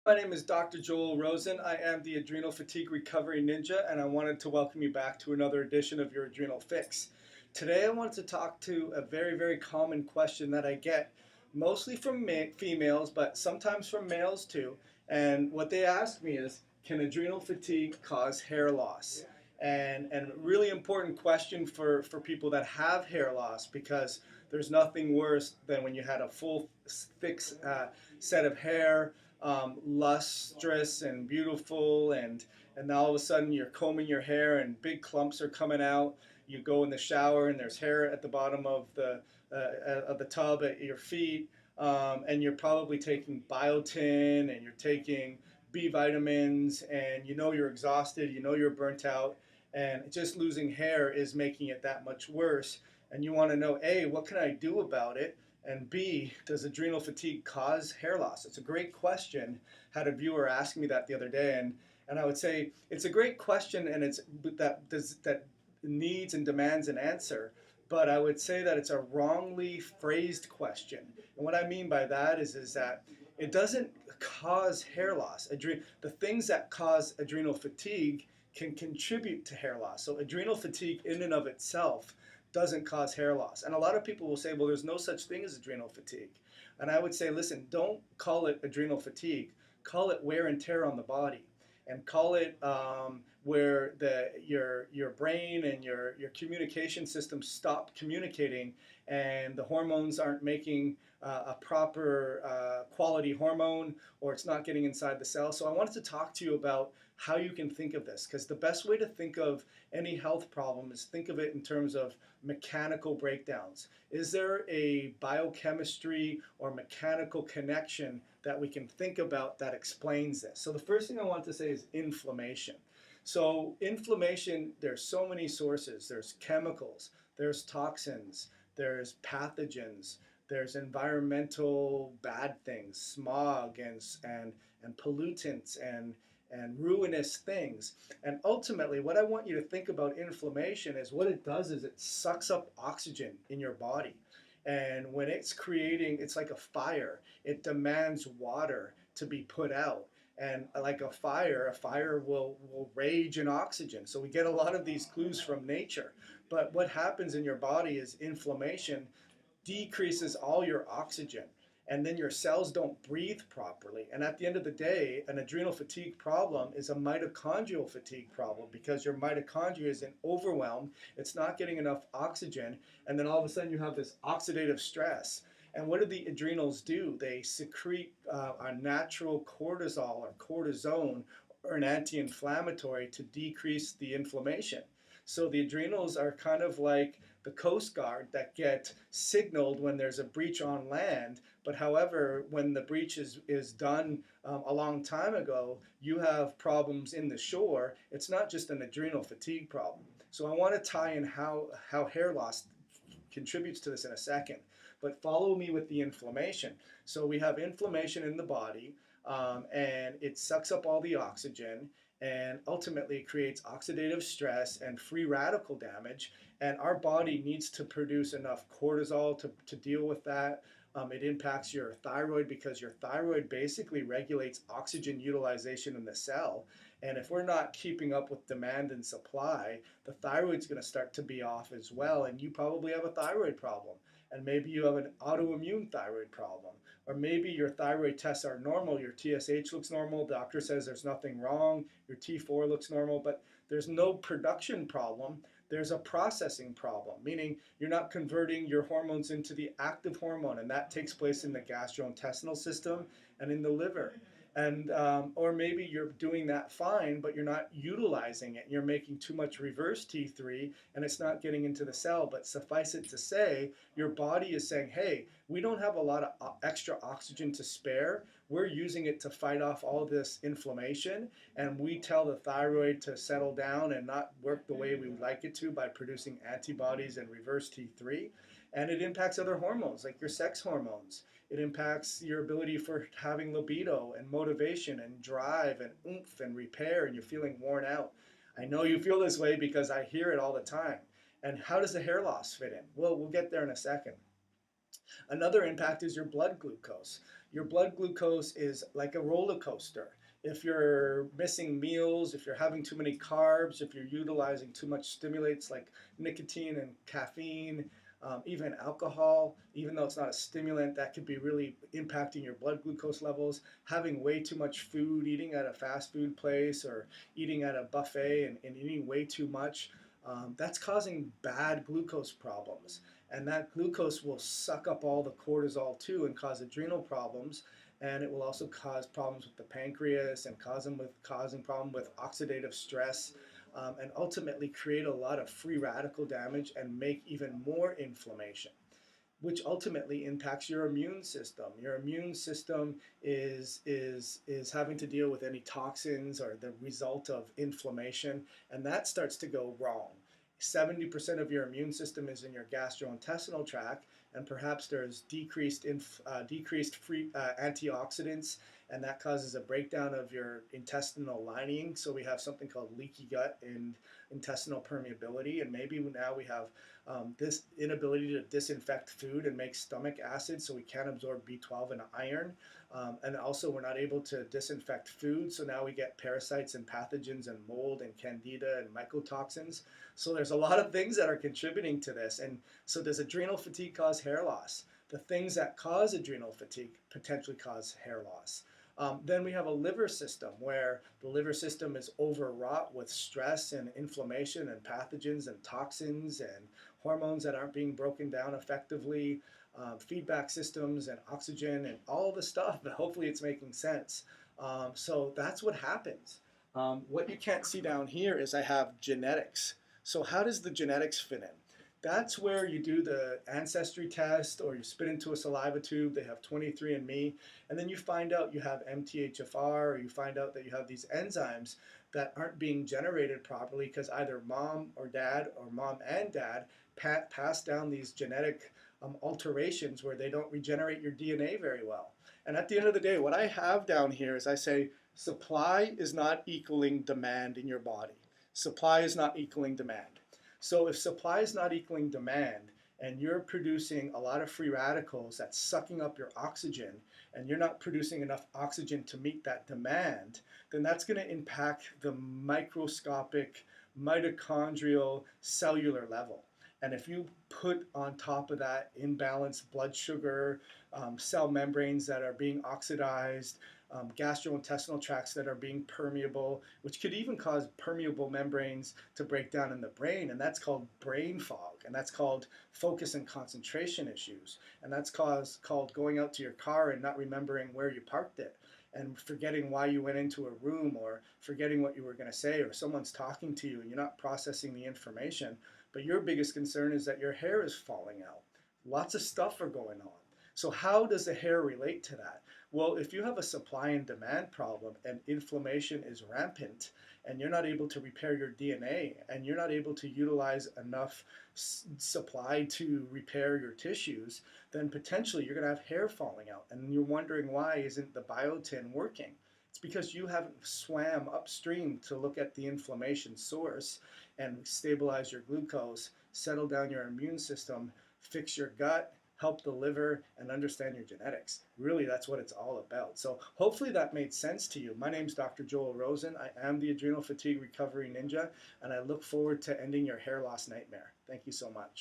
My name is Dr. Joel Rosen. I am the Adrenal Fatigue Recovery Ninja, and I wanted to welcome you back to another edition of your Adrenal Fix. Today, I wanted to talk to a very common question that I get mostly from females, but sometimes from males too. And what they ask me is, can adrenal fatigue cause hair loss? And really important question for people that have hair loss, because there's nothing worse than when you had a full, thick set of hair, lustrous and beautiful, and now all of a sudden you're combing your hair and big clumps are coming out. You go in the shower and there's hair at the bottom of the tub at your feet, and you're probably taking biotin and you're taking B vitamins, and you know you're exhausted, you know you're burnt out, and just losing hair is making it that much worse. And you want to know, A, what can I do about it? And B, does adrenal fatigue cause hair loss? It's a great question. Had a viewer ask me that the other day, and I would say it's a great question, and that needs and demands an answer. But I would say that it's a wrongly phrased question. And what I mean by that is that it doesn't cause hair loss. The things that cause adrenal fatigue can contribute to hair loss. So adrenal fatigue in and of itself doesn't cause hair loss. And a lot of people will say, well, there's no such thing as adrenal fatigue. And I would say, listen, don't call it adrenal fatigue. Call it wear and tear on the body. And call it where your brain and your communication system stop communicating, and the hormones aren't making a proper quality hormone, or it's not getting inside the cell. So I wanted to talk to you about how you can think of this, because the best way to think of any health problem is think of it in terms of mechanical breakdowns. Is there a biochemistry or mechanical connection that we can think about that explains this? So the first thing I want to say is inflammation. So inflammation, there's so many sources. There's chemicals, there's toxins, there's pathogens, there's environmental bad things, smog and pollutants and ruinous things. And ultimately, what I want you to think about inflammation is what it does is it sucks up oxygen in your body. And when it's creating, it's like a fire. It demands water to be put out. And like a fire will rage in oxygen. So we get a lot of these clues from nature. But what happens in your body is inflammation decreases all your oxygen, and then your cells don't breathe properly. And at the end of the day, an adrenal fatigue problem is a mitochondrial fatigue problem, because your mitochondria is in overwhelm, it's not getting enough oxygen, and then all of a sudden you have this oxidative stress. And what do the adrenals do? They secrete a natural cortisol or cortisone, or an anti-inflammatory, to decrease the inflammation. So the adrenals are kind of like the Coast Guard that get signaled when there's a breach on land. But however, when the breach is done a long time ago, you have problems in the shore. It's not just an adrenal fatigue problem. So I want to tie in how hair loss contributes to this in a second. But follow me with the inflammation. So we have inflammation in the body, and it sucks up all the oxygen, and ultimately creates oxidative stress and free radical damage. And our body needs to produce enough cortisol to deal with that. It impacts your thyroid, because your thyroid basically regulates oxygen utilization in the cell. And if we're not keeping up with demand and supply, the thyroid's going to start to be off as well. And you probably have a thyroid problem. And maybe you have an autoimmune thyroid problem. Or maybe your thyroid tests are normal, your TSH looks normal, doctor says there's nothing wrong, your T4 looks normal, but there's no production problem, there's a processing problem, meaning you're not converting your hormones into the active hormone, and that takes place in the gastrointestinal system and in the liver. And or maybe you're doing that fine, but you're not utilizing it. You're making too much reverse T3, and it's not getting into the cell. But suffice it to say, your body is saying, hey, we don't have a lot of extra oxygen to spare. We're using it to fight off all this inflammation. And we tell the thyroid to settle down and not work the way we would like it to by producing antibodies and reverse T3. And it impacts other hormones, like your sex hormones. It impacts your ability for having libido and motivation and drive and oomph and repair, and you're feeling worn out. I know you feel this way because I hear it all the time. And how does the hair loss fit in? Well, we'll get there in a second. Another impact is your blood glucose. Your blood glucose is like a roller coaster. If you're missing meals, if you're having too many carbs, if you're utilizing too much stimulates like nicotine and caffeine, even alcohol, even though it's not a stimulant, that could be really impacting your blood glucose levels. Having way too much food, eating at a fast food place or eating at a buffet and eating way too much, that's causing bad glucose problems. And that glucose will suck up all the cortisol too and cause adrenal problems. And it will also cause problems with the pancreas and causing problem with oxidative stress, and ultimately create a lot of free radical damage and make even more inflammation, which ultimately impacts your immune system. Your immune system is having to deal with any toxins or the result of inflammation, and that starts to go wrong. 70% of your immune system is in your gastrointestinal tract, and perhaps there's decreased free antioxidants, and that causes a breakdown of your intestinal lining. So we have something called leaky gut and intestinal permeability, and maybe now we have this inability to disinfect food and make stomach acid, so we can't absorb B12 and iron. And also we're not able to disinfect food, so now we get parasites and pathogens and mold and candida and mycotoxins. So there's a lot of things that are contributing to this. And so does adrenal fatigue cause hair loss? The things that cause adrenal fatigue potentially cause hair loss. Then we have a liver system where the liver system is overwrought with stress and inflammation and pathogens and toxins and hormones that aren't being broken down effectively, feedback systems and oxygen and all the stuff, but hopefully it's making sense. So that's what happens. What you can't see down here is I have genetics. So how does the genetics fit in? That's where you do the ancestry test or you spit into a saliva tube. They have 23andMe, and then you find out you have MTHFR, or you find out that you have these enzymes that aren't being generated properly because either mom or dad or mom and dad pass down these genetic alterations where they don't regenerate your DNA very well. And at the end of the day, what I have down here is I say supply is not equaling demand in your body. Supply is not equaling demand. So if supply is not equaling demand and you're producing a lot of free radicals that's sucking up your oxygen and you're not producing enough oxygen to meet that demand, then that's going to impact the microscopic mitochondrial cellular level. And if you put on top of that imbalanced blood sugar, cell membranes that are being oxidized, gastrointestinal tracts that are being permeable, which could even cause permeable membranes to break down in the brain, and that's called brain fog, and that's called focus and concentration issues, and that's called going out to your car and not remembering where you parked it, and forgetting why you went into a room, or forgetting what you were going to say, or someone's talking to you and you're not processing the information, but your biggest concern is that your hair is falling out. Lots of stuff are going on. So how does the hair relate to that? Well, if you have a supply and demand problem and inflammation is rampant and you're not able to repair your DNA and you're not able to utilize enough supply to repair your tissues, then potentially you're going to have hair falling out. And you're wondering, why isn't the biotin working? It's because you haven't swam upstream to look at the inflammation source and stabilize your glucose, settle down your immune system, fix your gut, help the liver, and understand your genetics. Really, that's what it's all about. So hopefully that made sense to you. My name's Dr. Joel Rosen. I am the Adrenal Fatigue Recovery Ninja, and I look forward to ending your hair loss nightmare. Thank you so much.